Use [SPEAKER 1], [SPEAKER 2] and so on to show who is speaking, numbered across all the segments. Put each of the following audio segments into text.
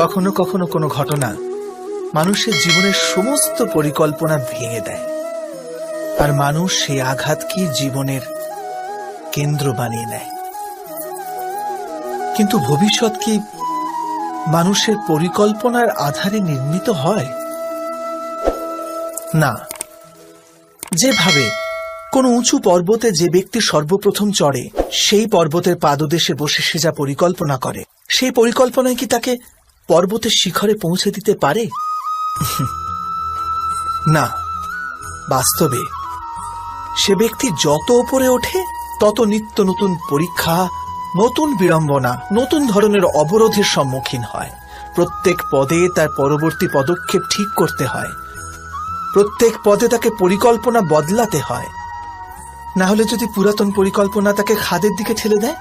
[SPEAKER 1] কখনো কখনো কোনো ঘটনা মানুষের জীবনের সমস্ত পরিকল্পনা ভেঙে দেয়, আর মানুষ সেই আঘাতকে জীবনের কেন্দ্র বানিয়ে নেয়। কিন্তু ভবিষ্যৎ কি মানুষের পরিকল্পনার আধারে নির্মিত হয়? না। যেভাবে কোনো উঁচু পর্বতে যে ব্যক্তি সর্বপ্রথম চড়ে, সেই পর্বতের পাদদেশে বসে সে যা পরিকল্পনা করে, সেই পরিকল্পনায় কি তাকে পর্বতের শিখরে পৌঁছে দিতে পারে? না। বাস্তবে সে ব্যক্তি যত উপরে ওঠে, তত নিত্য নতুন পরীক্ষা, নতুন বিড়ম্বনা, নতুন ধরনের অবরোধের সম্মুখীন হয়। প্রত্যেক পদে তার পরবর্তী পদক্ষেপ ঠিক করতে হয়, প্রত্যেক পদে তাকে পরিকল্পনা বদলাতে হয়। না হলে যদি পুরাতন পরিকল্পনা তাকে খাদের দিকে ঠেলে দেয়,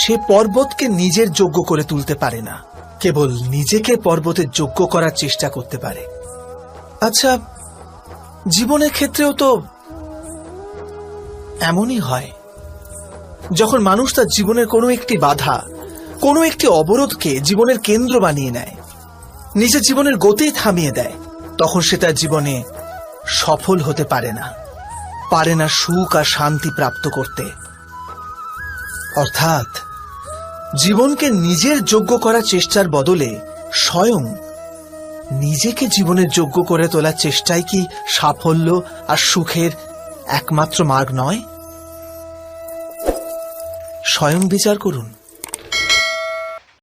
[SPEAKER 1] সে পর্বতকে নিজের যোগ্য করে তুলতে পারে না, কেবল নিজেকে পর্বতের যোগ্য করার চেষ্টা করতে পারে। আচ্ছা, জীবনের ক্ষেত্রেও তো এমনই হয়। যখন মানুষ তার জীবনের কোনো একটি বাধা, কোনো একটি অবরোধকে জীবনের কেন্দ্র বানিয়ে নেয়, নিজের জীবনের গতি থামিয়ে দেয়, তখন সে তার জীবনে সফল হতে পারে না সুখ আর শান্তি প্রাপ্ত করতে। অর্থাৎ জীবনকে নিজের যোগ্য করার চেষ্টার বদলে স্বয়ং নিজেকে জীবনের যোগ্য করে তোলার চেষ্টাই কি সাফল্য আর সুখের একমাত্র মার্গ নয়? স্বয়ং বিচার করুন।